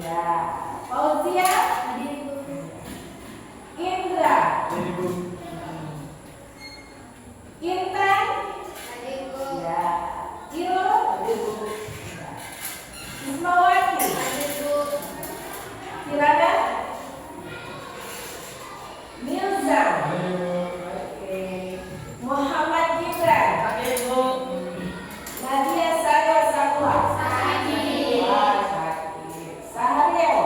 Ya. Fauzia. Hadir Ibu. Indra. Hadir Ibu. Intan. Hadir Ibu. Ya. Irul. Hadir Ibu. Ya. Ismawati. Hadir Ibu. Kirana. Milza. Hadir Ibu. Oke. Muhammad Gibran. Hadir Ibu. Nadia Saya Sakwa. Hadir. Wah, sakit. Sahriel.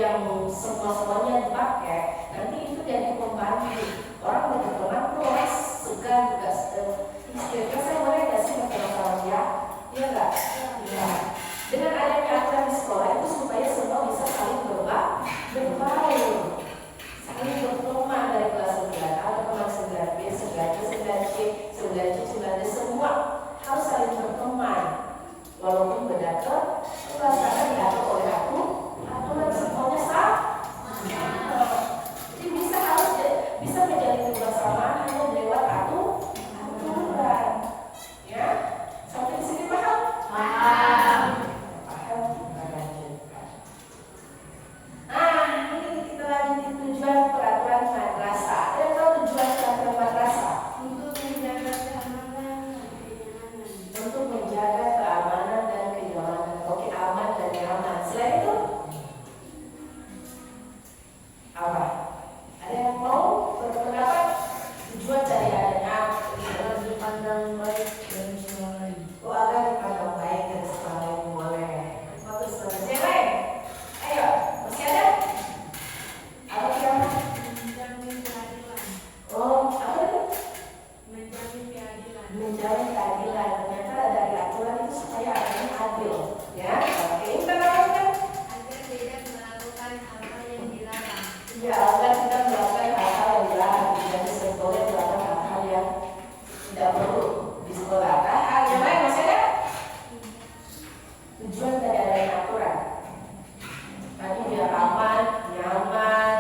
yang semua-semuanya dipakai, nanti itu jadi pembantu. Orang mau berteman tuh orang segan juga. Kira-kira saya boleh nggak sih berteman sama dia? Iya nggak? Iya. Dengan adanya aturan di sekolah itu supaya semua bisa saling berbaur, saling berteman dari kelas 9, ada teman 9B, 9C, 9C, 9C, 9D, semua harus saling berteman. Walaupun beda kelas, karena diatur oleh aturan semuanya sama. Jadi bisa menjalin kebersamaan hanya lewat aturan. Ya, sampai di sini paham? Paham. Ini kita lanjut tujuan peraturan madrasah. Ada tahu tujuan peraturan madrasah? Untuk menjaga keamanan dan kenyamanan. Untuk menjaga keamanan dan kenyamanan. Oke, aman dan nyaman. Selain itu apa? Ada yang mau berpendapat tujuan dari adanya Agar dipandang baik dan semua lain. agar dipandang baik dan semua lain boleh. Bagus banget. Yang lain? Ayo, masih ada? Apa yang? Menjamin keadilan. Oh, apa itu? Menjamin keadilan. Menjamin keadilan. Ternyata dari aturan itu supaya adanya adil. Ya, oke. Kita lakukan. Agar tidak melakukan hal-hal yang dilarang. Ya, agar kita melakukan hal-hal yang dilarang. Jadi boleh melakukan hal-hal yang tidak perlu di sekolah. Nah, yang lain masih ada? Tujuan dari adanya aturan. Tadi biar aman, nyaman,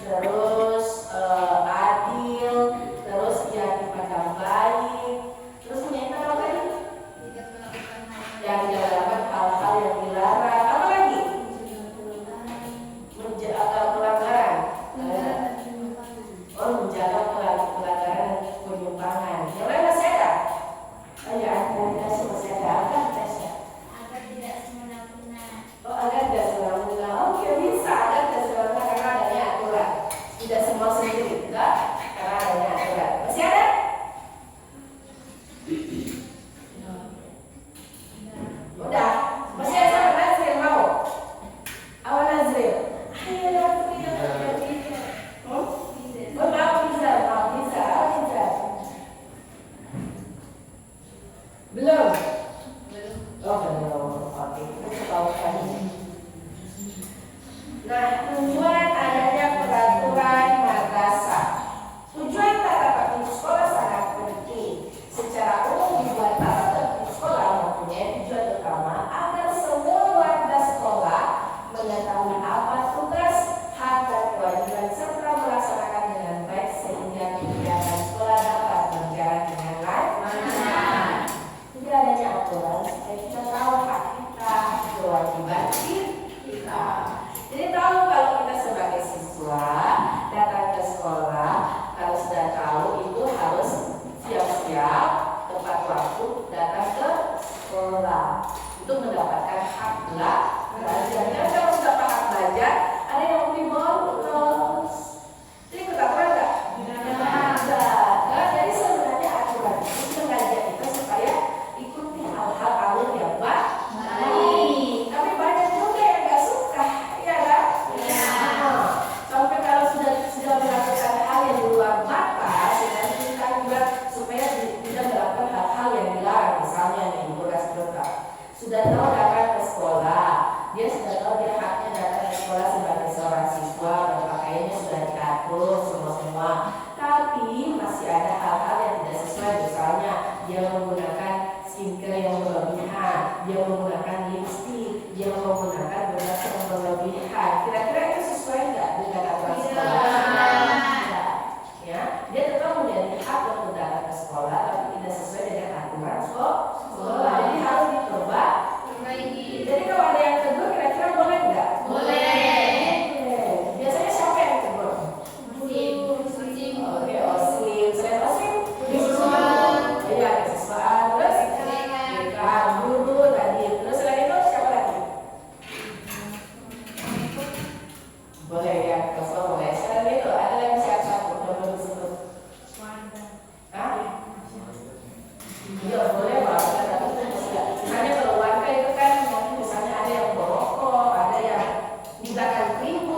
terus adil, terus biar dipandang baik. Terus menyatakan apa tadi? Tidak melakukan hal-hal Yang tidak melakukan hal-hal yang dilarang. Apa lagi? yang Menjaga pelanggaran. dan penyimpangan. Oh, menjaga pelanggaran dan penyimpangan. Yang lain masih ada? Oh ya, ada masih ada. Apa tesnya? Agar tidak semena-mena. Oh, agar tidak semena-mena. Oke, bisa agar tidak semena-mena karena adanya aturan. Tidak semua sendiri, enggak? Karena adanya aturan. Masih ada? Udah. Masih ada sama Nazril mau? Awal Nazril. Ayo Nazril. Oh, maaf bisa. Belum. Oh, belum. Oke, kita tahu tadi. Nah, tujuan adanya peraturan madrasah. Tujuan tata tertib sekolah sangat penting. Secara umum dibuat tata tertib sekolah mempunyai tujuan utama agar semua warga sekolah mengetahui apa tugas, hak dan kewajiban serta melaksanakan dengan baik sehingga kegiatan sekolah dapat berjalan dengan lancar. Jadi adanya aturan supaya kita tahu hak kita, kewajiban kita. Jadi tahu kalau kita sebagai siswa datang ke sekolah, kalau sudah tahu itu harus siap-siap tepat waktu datang ke sekolah untuk mendapatkan hak belajar. Dan kalau sudah hak belajar, ada yang lebih bolos. Jadi kita aturan nggak? Enggak. Jadi sebenarnya aturan itu sengaja kita supaya ikuti hal-hal alur yang baik. Tapi banyak juga yang nggak suka, ya kan? Nah, sampai kalau sudah melakukan hal yang di luar batas, kita juga supaya tidak melakukan hal-hal yang dilarang. Misalnya nih, tugas berkah. Sudah tahu datang ke sekolah, dia sudah tahu dia haknya datang ke sekolah sebagai seorang siswa, berpakaiannya sudah diatur semua. Tapi masih ada hal-hal yang tidak sesuai, misalnya dia menggunakan skincare yang berlebihan, dia menggunakan lipstik, dia menggunakan beras yang berlebihan. Kira-kira itu sesuai nggak dengan aturan sekolah? Tidak. Ya, dia tetap menjadi hak untuk datang ke sekolah, tapi tidak sesuai dengan aturan sekolah. Jadi harus diperbaiki. Jadi kalau ada yang tegur, kira-kira boleh nggak? Boleh. Biasanya siapa yang tegur? Oke, osim. Selain osim? Iya, kesiswaan. Terus? Guru tadi. Terus selain itu siapa lagi? Boleh ya, kesel boleh. Selain itu ada lagi siapa? Udah belum disebut. Hah? Iya, boleh banget. Tapi itu misalnya kalau warga itu kan misalnya ada yang merokok, ada yang gunakan ribut.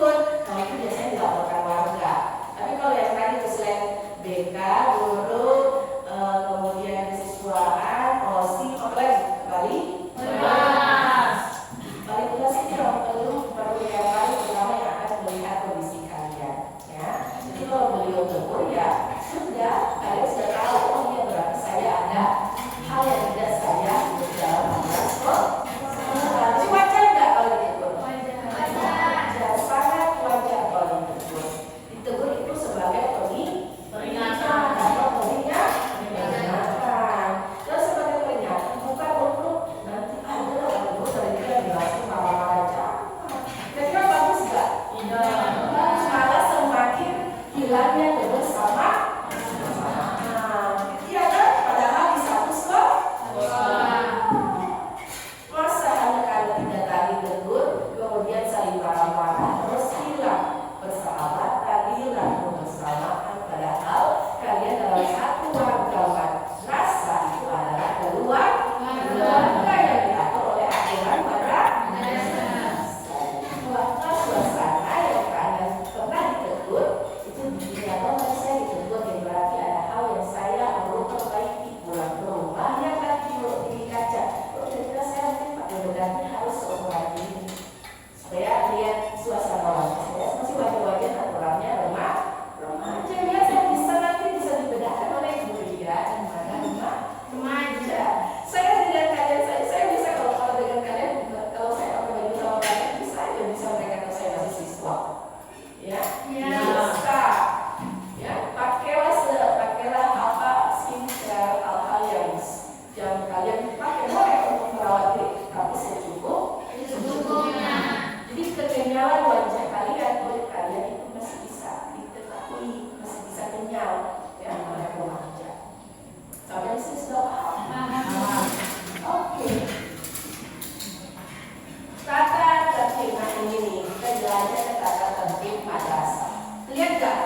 belajar tata tertib madrasah. Lihat nggak?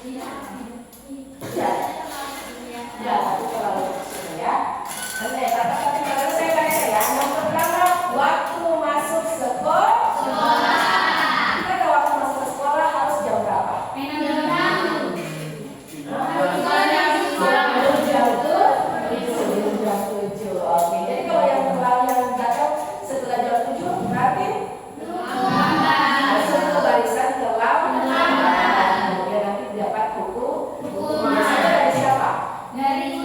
Lihat. Ya, tapi terlalu kecil ya. Nanti tata tertib madrasah saya baca ya. Yang pertama, waktu masuk sekolah. Kita ada waktu masuk ke sekolah harus jam berapa? Jam 7. Oke, jadi kalau yang datang setelah jam 7 berarti masuk ke barisan terlambat. Kemudian nanti dapat buku. Biasanya dari siapa? Dari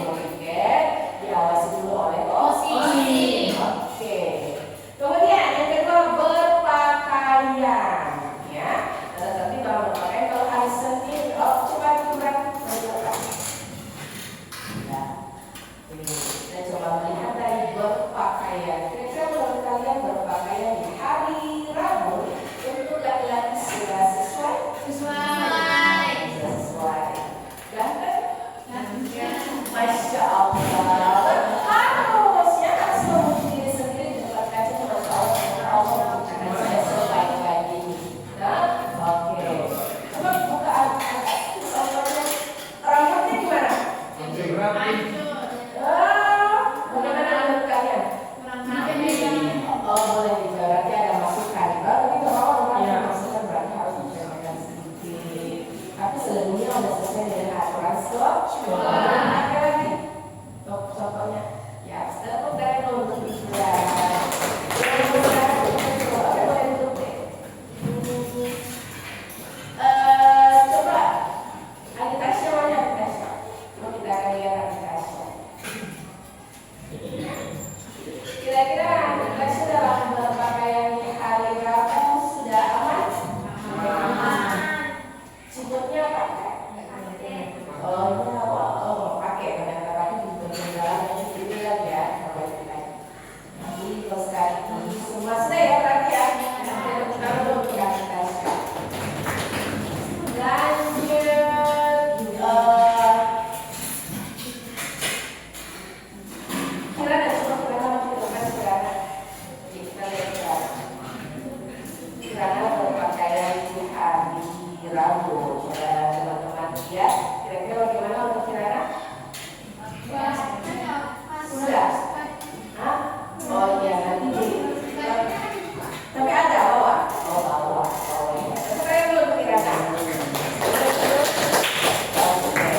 Muriket. Diawasi dulu oleh OSIS. Oke. Kemudian yang kedua, berpakaian. Ya, tetapi kalau berpakaian kalau hari Senin, coba dikurang. Kita coba melihat dari berpakaian. Kira-kira menurut kalian berpakaian di hari Rabu untuk laki-laki sudah sesuai? Sesuai. Ganteng? Masya Allah. Harusnya harus memuji diri sendiri di depan kaca. Masya Allah, Allah menciptakan saya sebaik-baik ini. Nah, oke. Coba buka rambutnya gimana? Bagaimana menurut kalian? Oh, boleh juga. Berarti ada masukan. Kalau kita mau ada masukan berarti harus diceritakan sedikit. Tapi selebihnya sudah selesai dengan aturan sekolah. Ada lagi? Contohnya, ya, tepuk tangan dulu untuk Isra. Coba, Agitasya mana Agitasya? Mau kita akan lihat Agitasya. Kira-kira Agitasya dalam berpakaian di hari Rabu sudah aman? Cukupnya pakai? Pakai ternyata pakai di bagian dalam yang sedikit lagi ya. Jadi kalau sekali semua sudah ya berarti ya. Kita belum Agitasya. Kirana coba Kirana menunjukkan Kirana. Kita lihat Kirana berpakaian di hari Rabu. Coba teman-teman lihat. Kira-kira bagaimana untuk Kirana? Sudah. Hah? Oh iya nanti. Tapi ada bawa. Oh bawa. Oh iya. Saya belum Kirana.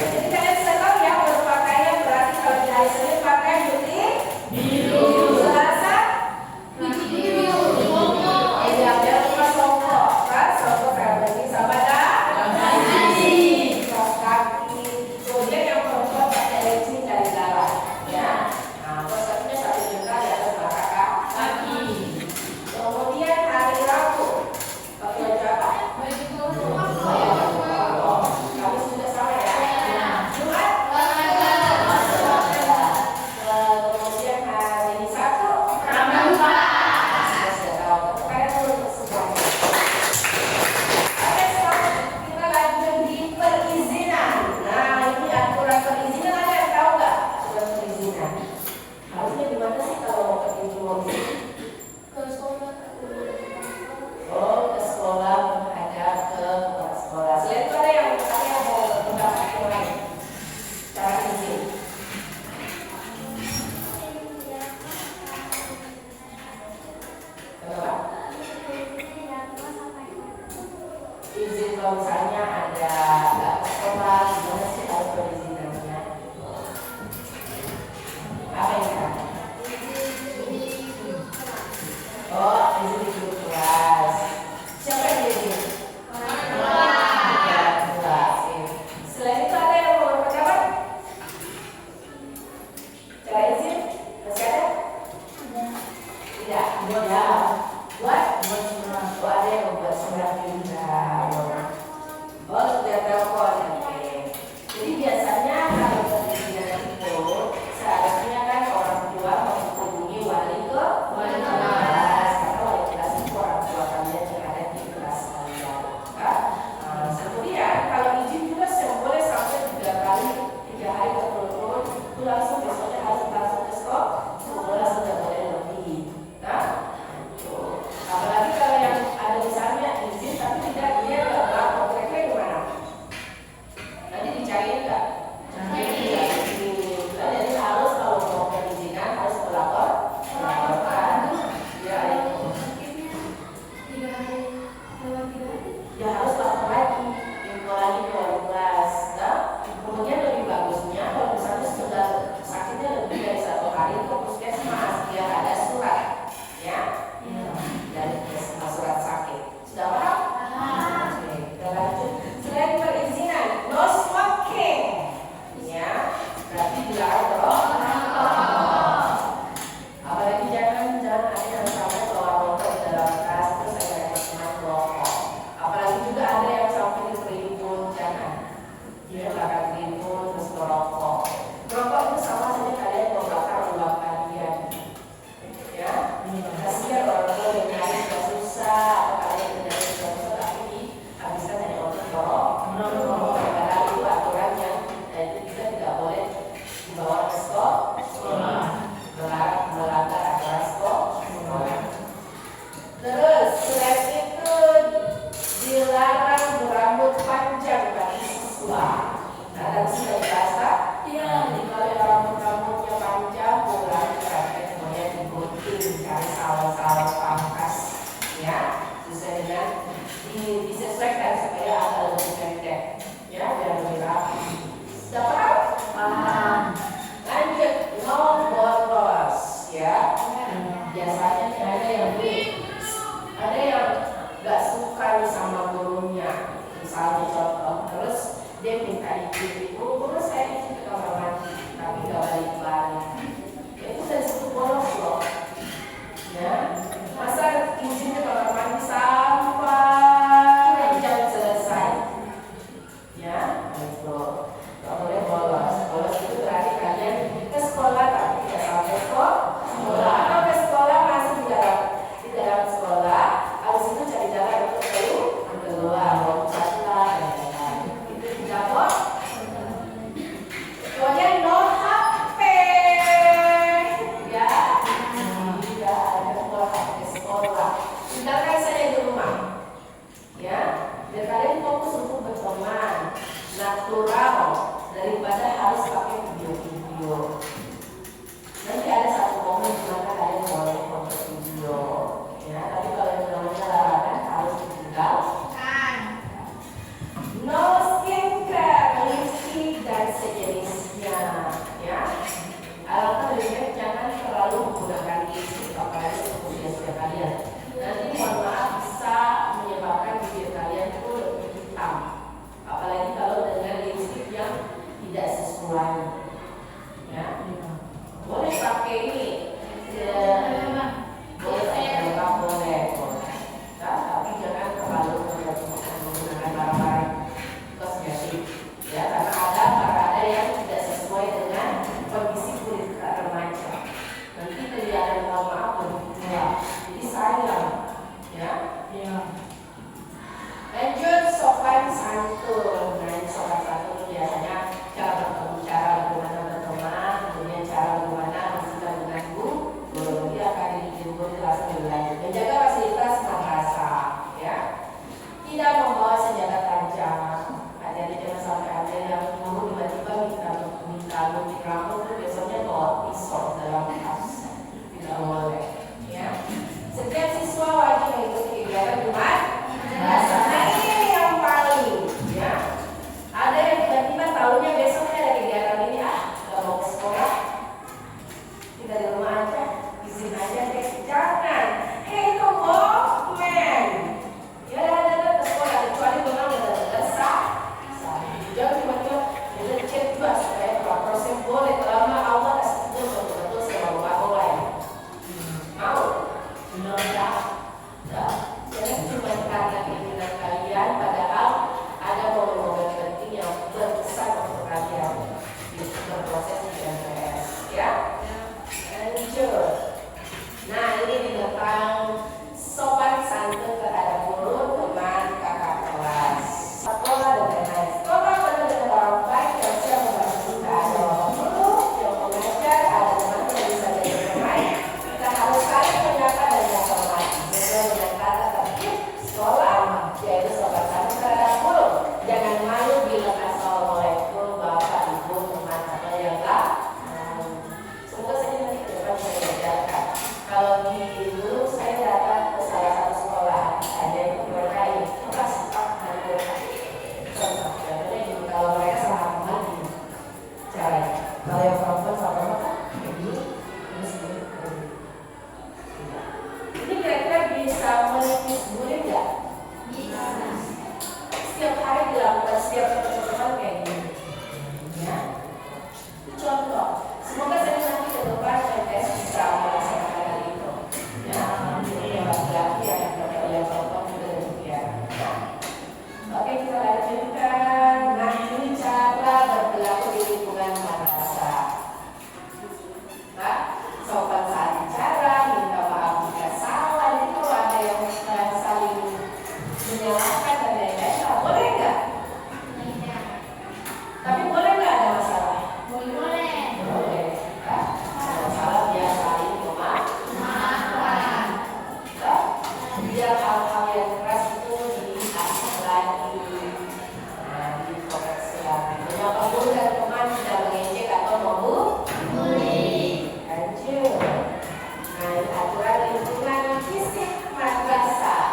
Jadi kalian sudah tahu ya berpakaian berarti kalau di hari Senin pakai putih, Selasa, jangan lupa songkok, kan? Songkok berarti sama kaos kaki. Kemudian yang perempuan pakai legging dari dalam, ya. Nah, kaos kakinya satu juta di atas mata kaki. Kemudian hari Rabu pakai baju apa? Kami sudah sama ya. Jumat. Kemudian hari Sabtu. Sudah tahu. Kalian perlu semuanya. Oke, sekarang kita lanjut di perizinan. Nah, ini aturan perizinan ada yang tahu nggak? Aturan perizinan. Harusnya gimana sih kalau mau pergi ke mobil? Oh, ke sekolah menghadap ke kepala sekolah. Selain itu ada yang mau mendapat yang lain. Cara izin. Kenapa? Izin kalau misalnya ada nggak ke sekolah, gimana sih harus perizinannya? Apa yang kata? Oh, izin di grup kelas. Siapa yang izin? Kelas. Selain itu ada yang mau berpendapat? Cara izin? Masih ada? Tidak. Buat surat. Oh, ada yang membuat surat pindah. Oh, sudah tahu kok. sesuai dengan disesuaikan supaya agak lebih pendek, ya, biar lebih rapi. Dapat? Paham. Lanjut, no bolos, ya. Biasanya nih ada yang nggak suka nih sama gurunya, misalnya contoh, terus dia minta izin, guru saya izin ke kamar mandi, tapi nggak balik-balik. Itu dari situ bolos loh, ya. Masa izin ke kamar mandi sampai jam selesai, ya, itu nggak boleh bolos. Bolos itu berarti kalian ke sekolah tapi tidak sampai ke sekolah, atau ke sekolah masih di dalam sekolah, habis itu cari jalan untuk keluar, lompat lah, dan lain-lain. Itu tidak boleh. Kemudian no HP, ya, tidak ada bawa HP ke sekolah. Tinggalkan saja di rumah, ya. Dan kalian fokus untuk berteman, natural, daripada harus pakai video-video. Nanti ada satu momen di mana kalian boleh foto video, ya. Tapi kalau yang namanya larangan harus ditinggalkan. No skincare, lipstick dan sejenisnya, ya. Alangkah lebih baik jangan terlalu menggunakan lipstick apalagi untuk usia kalian. Nanti mohon maaf bisa menyebabkan bibir kalian itu lebih hitam, apalagi kalau dengan lipstick yang tidak sesuai, ya. Boleh pakai ini, boleh pakai lengkap, boleh, ya, tapi jangan terlalu menggunakan barang-barang kosmetik, ya, karena ada barang yang tidak sesuai dengan kondisi kulit remaja. Nanti kelihatan mohon maaf lebih tua, jadi sayang, ya. Lanjut sopan santun. Nah, sopan santun biasanya cara berbicara bagaimana berteman, kemudian cara bagaimana bersikap dengan guru, dia akan dihibur langsung berlanjut. Menjaga fasilitas madrasah, ya. Tidak membawa senjata tajam. Hati-hati jangan sampai ada yang guru tiba-tiba minta gunting rambut itu biasanya bawa pisau dalam tas. Tidak boleh, ya. Setiap siswa wajib mengikuti kegiatan Jumat. Nah, ini yang paling, ya. Ada yang tiba-tiba tahunya besoknya ada kegiatan ini, nggak mau ke sekolah, kita di rumah aja, izin aja deh. Jangan, itu bohongan. Ya datang ke sekolah kecuali memang benar-benar sah. Jangan cuma-cuma cek juga supaya proses boleh selama Allah kasih itu betul-betul sama bawa ya. Mau? Tidak. Jangan cuma karena keinginan kalian, padahal ada momen-momen penting yang berkesan untuk kalian di berproses di MTS, ya. Lanjut. Nah, ini tentang sopan santun terhadap guru, teman, kakak kelas, sekolah dan lain-lain. Sekolah penuh dengan orang baik yang siap membantu kita. Ada orang guru yang mengajar, ada teman yang bisa jadi teman. Kita harus saling menyapa dan menghormati sesuai dengan kata tertib sekolah, yaitu sopan santun terhadap guru. Jangan malu bilang assalamualaikum bapak ibu teman atau yang lain. Semoga saja nanti ke depan saya ajarkan. Kalau dulu saya datang ke salah satu sekolah, ada yang mereka ini bekas dan contoh, kalau mereka sama teman ini caranya. Kalau yang perempuan sama teman ini terus ini kira-kira bisa menepis bullying nggak? Bisa. Setiap hari dilakukan setiap teman-teman kayak gini, ya. Itu contoh. Semoga saya nanti ke depan MTS bisa melaksanakan hal itu. Ya, ini yang laki-laki yang perempuan juga demikian. Oke, kita lanjutkan. Nah, ini cara berperilaku di lingkungan madrasah. Nah, sopan santun cara minta maaf jika salah. Jadi kalau ada yang saling menyalahkan dan lain-lain, boleh nggak? Tapi boleh nggak ada masalah? Boleh. Boleh. Masalah dia saling memaafkan. Biar hal-hal yang keras itu diasah lagi, dikoreksi lagi. Menyapa guru dan teman tidak mengejek atau membuli. Lanjut. Nah, aturan lingkungan fisik madrasah.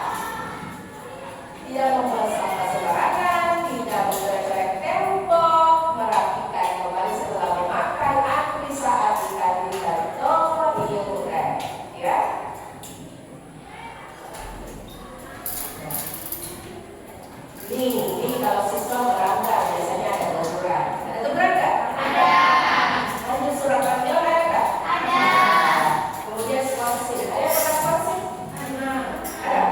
Ini kalau siswa merangkak biasanya ada teguran. Ada teguran nggak? Ada. Lanjut surat panggilan ada nggak? Ada. Kemudian skorsing. Ada yang pernah skorsing? Ada.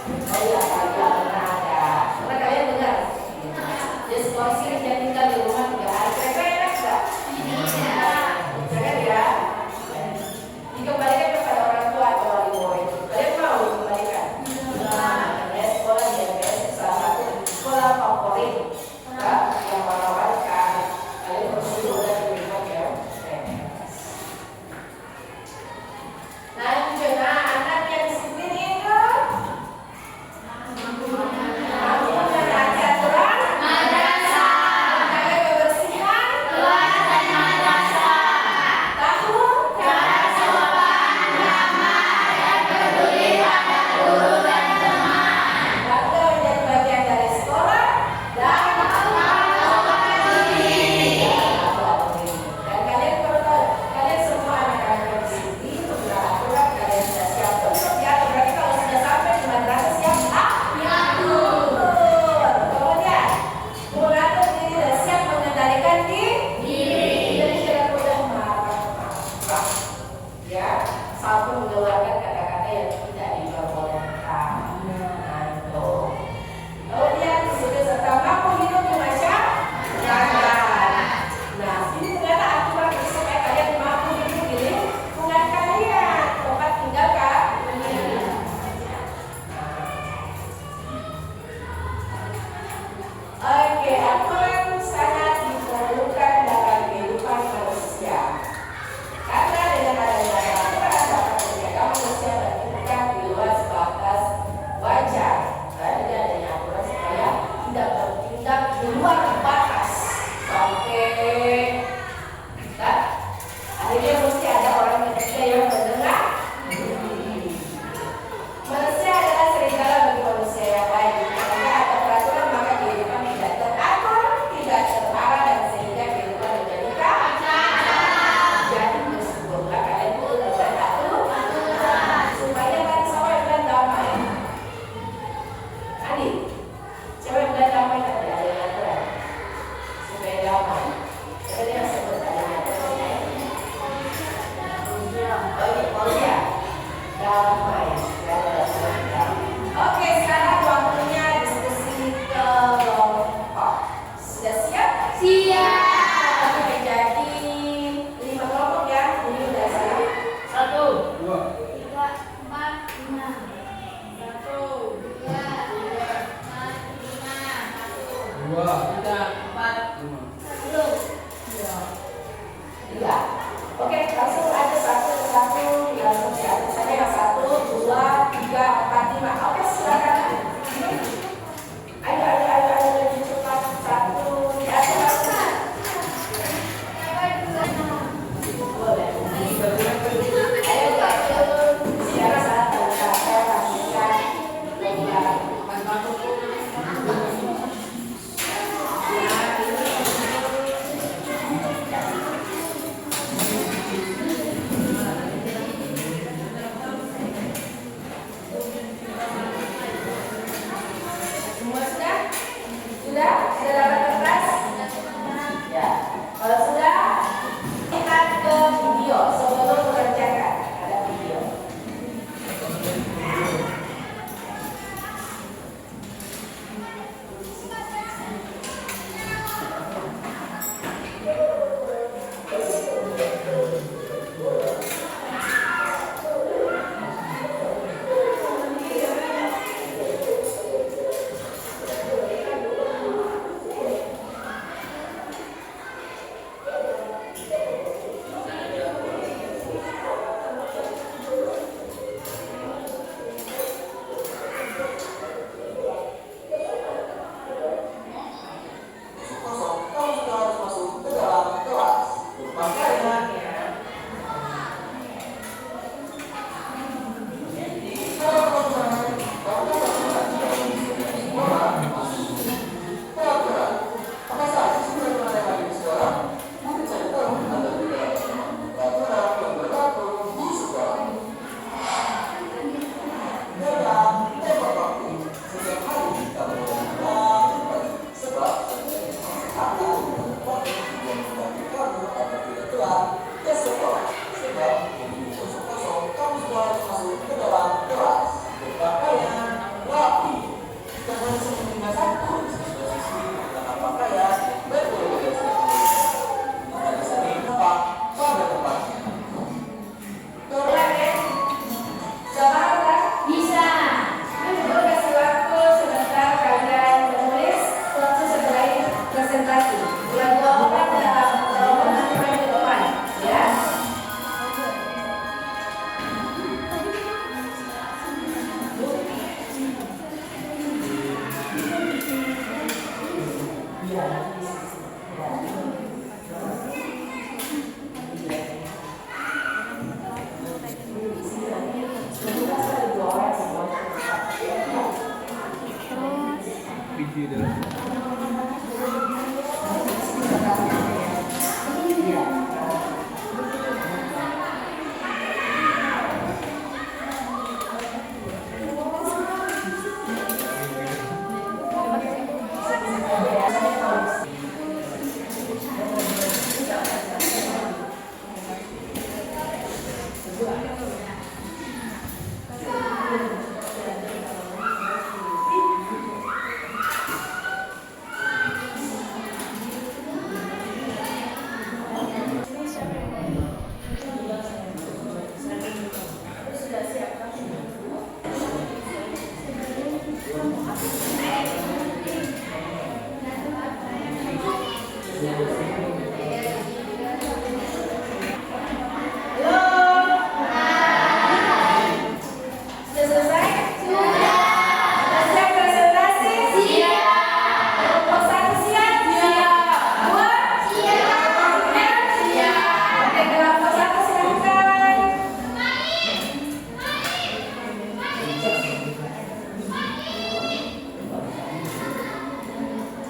Oh iya, panggilan pernah ada. Pernah kalian dengar? Jadi skorsing dia tinggal di rumah 3 hari. Kira-kira enak nggak? Jangan ya. Dikembalikan kepada orang tua atau wali murid. Kalian mau dikembalikan? Ya, sekolah di MTS salah satu sekolah favorit yang menawarkan kalian bersyukur dan diberikan ya. Lanjut, anak yang disiplin itu mampu menaati aturan madrasah, menjaga kebersihan kelas dan madrasah, tahu cara sopan, ramah, dan peduli pada guru dan teman, bangga menjadi bagian dari sekolah dan dan kalian perlu tahu, kalian semua anak-anak yang di sini mengenal aturan, kalian sudah siap untuk diatur. Berarti kalau sudah sampai di madrasah siap diatur. Kemudian mengatur diri dan siap mengendalikan diri. Jadi tidak mudah marah, ya, sampai mengeluarkan kata-kata yang tidak diperbolehkan. Nah, itu. Kemudian disiplin serta mampu hidup di masyarakat. Nah, ini ternyata aturan supaya kalian mampu hidup di lingkungan kalian, tempat tinggal kalian. Oke, aturan sangat diperlukan dalam kehidupan manusia. Karena dengan adanya aturan dapat menjaga manusia bertindak di luar batas wajar. Karena dengan adanya aturan supaya tidak bertindak di luar batas sampai kan? Akhirnya mesti ada orang ketiga yang mendengar. Manusia adalah serigala bagi manusia yang lain. Jika ada peraturan maka kehidupan tidak teratur, tidak terarah, dan sehingga kehidupan menjadi kacau. Jadi bersyukurlah kalian itu dengan aturan supaya kan sama dengan damai. Adik, siapa yang bilang damai tadi ada yang aturan supaya damai. Jadi yang sebut ada yang aturan. Oh iya, damai. Oke, sekarang waktunya diskusi kelompok. Sudah siap? Siap. Oke, jadi 5 kelompok ya. Ini udah siap. 1, 3, 4, 5. 1, 2, 4, 5. 2, 3, 4, 5. 3. Oke, langsung aja satu langsung ya. Misalnya yang 1, 2, 3, 4, 5. Oke, silakan. Ayo, lebih cepat. 1, ya, silakan. Boleh. Ayo, siapa satu, saya langsungkan. Sudah selesai? Sudah. Siap presentasi? Siap. Kelompok 1 siap? Siap. 2? Siap. 3? Siap. Oke, kelompok 1 silakan.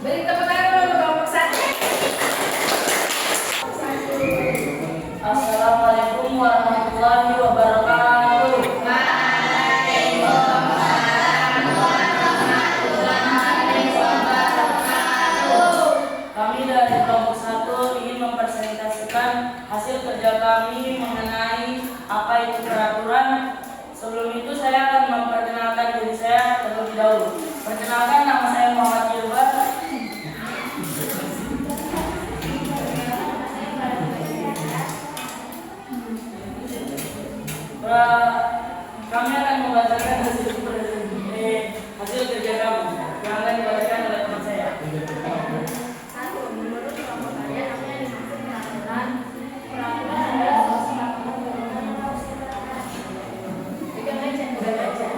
Beri tepuk tangan untuk kelompok 1. Assalamualaikum warahmatullahi wabarakatuh. Kami dari kelompok 1 ingin mempresentasikan hasil kerja kami mengenai apa itu peraturan. Sebelum itu saya akan memperkenalkan diri saya terlebih dahulu. Perkenalkan, nama saya Muhammad Gilbert. Kami akan membacakan hasil kerja kami yang akan dibacakan oleh teman saya. Menurut kelompok kalian apa yang dimaksud peraturan? Peraturan adalah Pegang aja, pegang aja.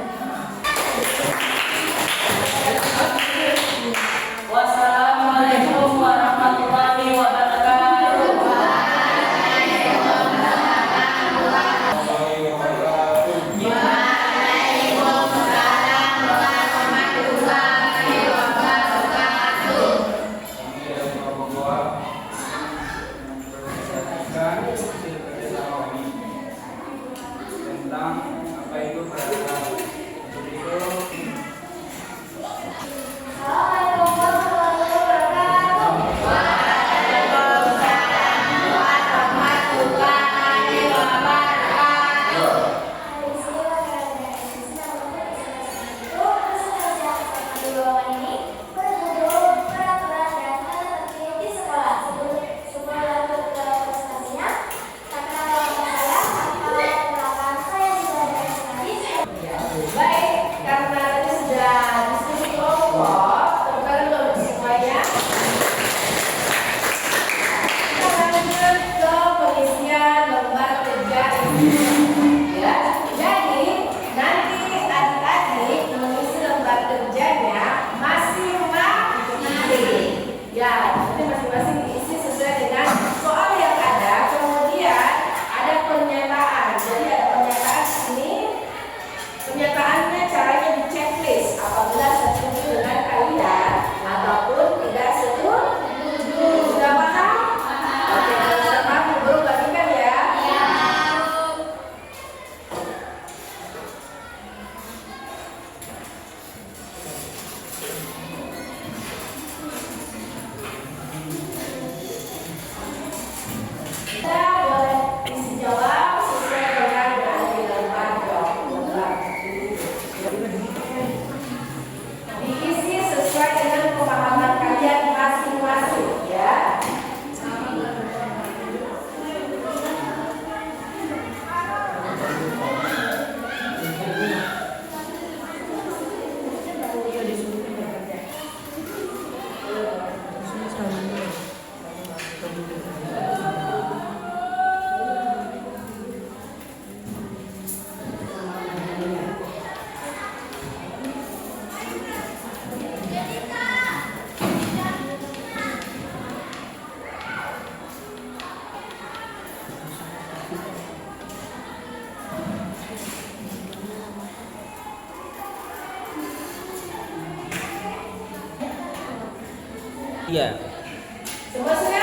Iya. Semua sudah